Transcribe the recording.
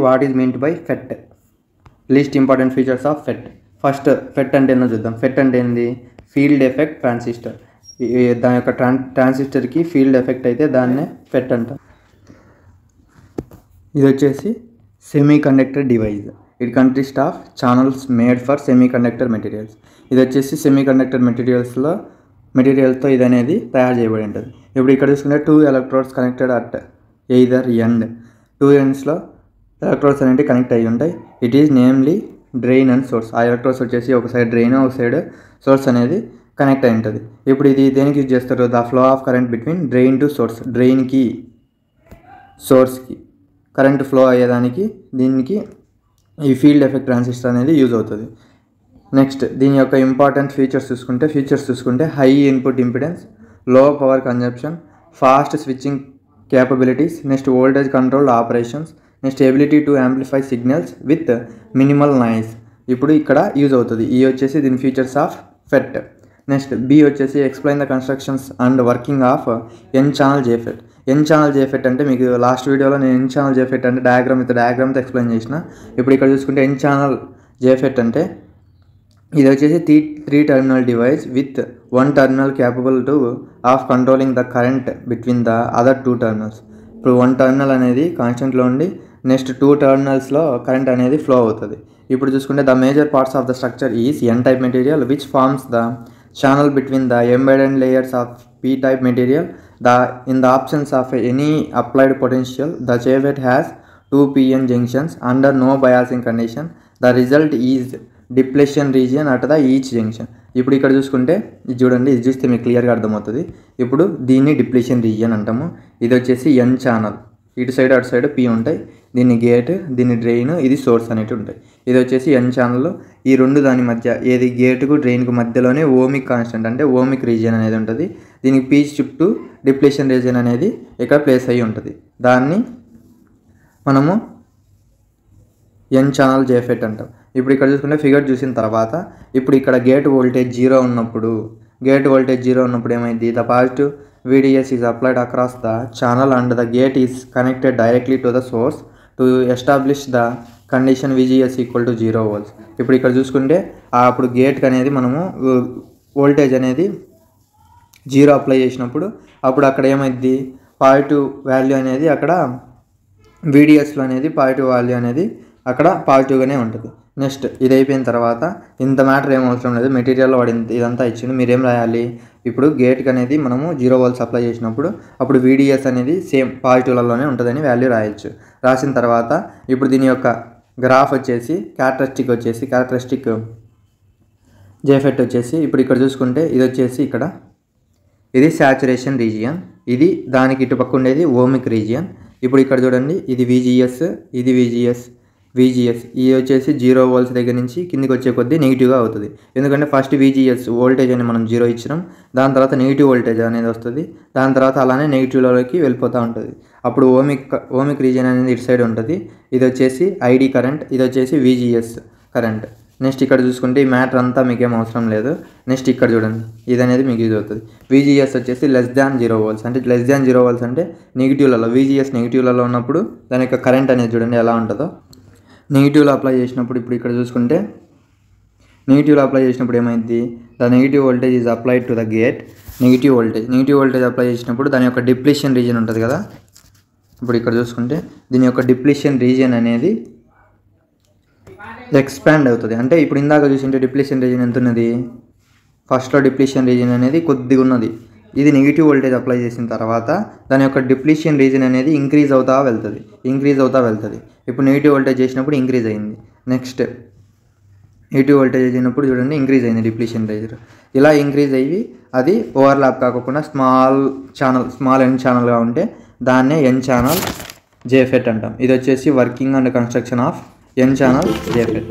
What is meant by FET, least important features of FET. First FET అంటే ఏందో చూద్దాం. FET అంటే ఏంది? Field effect transistor. దాని యొక్క ట్రాన్సిస్టర్కి ఫీల్డ్ ఎఫెక్ట్ అయితే దాన్నే ఫెట్ అంటాం. ఇది వచ్చేసి semi conductor device. It consist of channels made for semi conductor materials. ఇది వచ్చేసి సెమీ కండక్టర్ మెటీరియల్తో ఇది అనేది తయారు చేయబడి ఉంటుంది. ఇప్పుడు ఇక్కడ చూసుకుంటే 2 electrodes connected at either end. 2 ఎండ్స్లో ఎలక్ట్రోడ్స్ అనేవి కనెక్ట్ అయ్యి ఉంటాయి. It is namely drain and source. ఆ ఎలక్ట్రోడ్స్ వచ్చేసి ఒక సైడ్ డ్రెయిన్, ఒక సైడ్ సోర్స్ అనేది కనెక్ట్ అయి ఉంటుంది. ఇప్పుడు ఇది దేనికి యూజ్ చేస్తారు? The flow of current between drain to source. డ్రెయిన్కి సోర్స్కి కరెంట్ ఫ్లో అయ్యేదానికి దీనికి ఈ ఫీల్డ్ ఎఫెక్ట్ ట్రాన్సిస్టర్ అనేది యూజ్ అవుతుంది. నెక్స్ట్ దీని యొక్క ఇంపార్టెంట్ ఫీచర్స్ చూసుకుంటే హై ఇన్పుట్ ఇంపిడెన్స్, లో power consumption, fast switching capabilities, next voltage controlled operations, next ability to amplify signals with minimal noise. ఇప్పుడు ఇక్కడ యూజ్ అవుతుంది. ఈ వచ్చేసి దీని features of FET. Next B వచ్చేసి explain the constructions and working of N channel JFET. N channel JFET అంటే మీకు last వీడియోలో నేను ఎన్ ఛానల్ జేఫెట్ అంటే డయాగ్రామ్తో ఎక్స్ప్లెయిన్ చేసిన. ఇప్పుడు ఇక్కడ చూసుకుంటే ఎన్ ఛానల్ జేఫెట్ అంటే ఇది వచ్చేసి 3 terminal device with 1 terminal capable to of controlling the current between the other 2 terminals. ఇప్పుడు 1 టర్మినల్ అనేది కాన్స్టెంట్లో ఉండి నెక్స్ట్ 2 టర్మినల్స్లో కరెంట్ అనేది ఫ్లో అవుతుంది. ఇప్పుడు చూసుకుంటే the major parts of the structure is N type material which forms the channel between the embedded layers of p-type material. In the absence of any applied potential, the JFET has 2 PN junctions under no biasing condition. The result is depletion region at the each junction. ఇప్పుడు ఇక్కడ చూసుకుంటే ఇది చూడండి, ఇది చూస్తే మీకు క్లియర్గా అర్థమవుతుంది. ఇప్పుడు దీన్ని డిప్లీషన్ రీజియన్ అంటాము. ఇది వచ్చేసి ఎన్ ఛానల్, ఇటు సైడ్ అటు సైడ్ పి ఉంటాయి. దీన్ని గేట్, దీన్ని డ్రెయిన్, ఇది సోర్స్ అనేవి ఉంటాయి. ఇది వచ్చేసి ఎన్ ఛానల్లో ఈ రెండు దాని మధ్య ఏది గేటుకు డ్రెయిన్కు మధ్యలోనే ఓమిక్ కాన్స్టెంట్ అంటే ఓమిక్ రీజియన్ అనేది ఉంటుంది. దీనికి పీచ్ చుట్టూ డిప్లీషన్ రీజియన్ అనేది ఇక్కడ ప్లేస్ అయ్యి ఉంటుంది. దాన్ని మనము ఎన్ ఛానల్ జేఫెట్ అంటాం. ఇప్పుడు ఇక్కడ చూసుకుంటే ఫిగర్ చూసిన తర్వాత ఇప్పుడు ఇక్కడ గేట్ వోల్టేజ్ 0 ఉన్నప్పుడు ఏమైంది? The positive VDS is applied across the channel and the gate is connected directly to the source to establish the condition VGS equal to 0 volts. ఇప్పుడు ఇక్కడ చూసుకుంటే అప్పుడు గేట్కి అనేది మనము వోల్టేజ్ అనేది 0 అప్లై చేసినప్పుడు అప్పుడు అక్కడ ఏమైంది? పాజిటివ్ వాల్యూ అనేది అక్కడ VDSలో అనేది పాజిటివ్ వాల్యూ అనేది అక్కడ పాజిటివ్గానే ఉంటుంది. నెక్స్ట్ ఇది అయిపోయిన తర్వాత ఇంత మ్యాటర్ ఏం అవసరం లేదు, మెటీరియల్లో వాడి ఇదంతా ఇచ్చింది. మీరేం రాయాలి? ఇప్పుడు గేట్కి అనేది మనము 0 volts అప్లై చేసినప్పుడు అప్పుడు VDS అనేది సేమ్ పాజిటివ్లలోనే ఉంటుందని వాల్యూ రాయొచ్చు. రాసిన తర్వాత ఇప్పుడు దీని యొక్క గ్రాఫ్ వచ్చేసి క్యారెక్టరిస్టిక్ జేఫెట్ వచ్చేసి ఇప్పుడు ఇక్కడ చూసుకుంటే ఇది వచ్చేసి ఇది శాచురేషన్ రీజియన్, ఇది దానికి ఇటు పక్క ఉండేది ఓమిక్ రీజియన్. ఇప్పుడు ఇక్కడ చూడండి, ఇది VGS, ఇది VGS ఇది వచ్చేసి 0 volts దగ్గర నుంచి కిందికి వచ్చే కొద్దీ నెగిటివ్గా అవుతుంది. ఎందుకంటే ఫస్ట్ VGS వోల్టేజ్ అని మనం 0 ఇచ్చినాం, దాని తర్వాత నెగిటివ్ వోల్టేజ్ అనేది వస్తుంది, దాని తర్వాత అలానే నెగిటివ్లోకి వెళ్ళిపోతూ ఉంటుంది. అప్పుడు ఓమిక్ రీజియన్ అనేది ఇటు సైడ్ ఉంటుంది. ఇది వచ్చేసి ID కరెంట్, ఇది వచ్చేసి VGS కరెంట్. నెక్స్ట్ ఇక్కడ చూసుకుంటే ఈ మ్యాటర్ అంతా మీకేం అవసరం లేదు. నెక్స్ట్ ఇక్కడ చూడండి, ఇది అనేది మీకు యూజ్ అవుతుంది. VGS వచ్చేసి <0 volts అంటే <0 volts అంటే నెగిటివ్లలో VGS నెగిటివ్లలో ఉన్నప్పుడు దాని యొక్క కరెంట్ అనేది చూడండి ఎలా ఉంటుందో. నెగిటివ్లో అప్లై చేసినప్పుడు ఇప్పుడు ఇక్కడ చూసుకుంటే ఏమైంది? The negative voltage is applied to the gate. Negative voltage apply చేసినప్పుడు దాని యొక్క డిప్లీషన్ రీజియన్ ఉంటుంది కదా. ఇప్పుడు ఇక్కడ చూసుకుంటే దీని యొక్క డిప్లీషన్ రీజియన్ అనేది ఎక్స్పాండ్ అవుతుంది. అంటే ఇప్పుడు ఇందాక చూసింటే డిప్లీషన్ రీజియన్ ఎంత ఉన్నది? ఫస్ట్లో డిప్లీషన్ రీజియన్ అనేది కొద్దిగా ఉన్నది. ఇది నెగిటివ్ వోల్టేజ్ అప్లై చేసిన తర్వాత దాని యొక్క డిప్లీషన్ రీజియన్ అనేది ఇంక్రీజ్ అవుతా వెళ్తుంది. ఇప్పుడు నెగిటివ్ వోల్టేజ్ చేసినప్పుడు ఇంక్రీజ్ అయింది. నెక్స్ట్ నెగిటివ్ వోల్టేజ్ అయినప్పుడు చూడండి ఇంక్రీజ్ అయింది డిప్లీషన్ రీజియన్. ఇలా ఇంక్రీజ్ అయ్యి అది ఓవర్లాప్ కాకుండా స్మాల్ ఎన్ ఛానల్గా ఉంటే దాన్నే ఎన్ ఛానల్ జేఫెట్ అంటాం. ఇది వచ్చేసి working and construction of N channel JFET.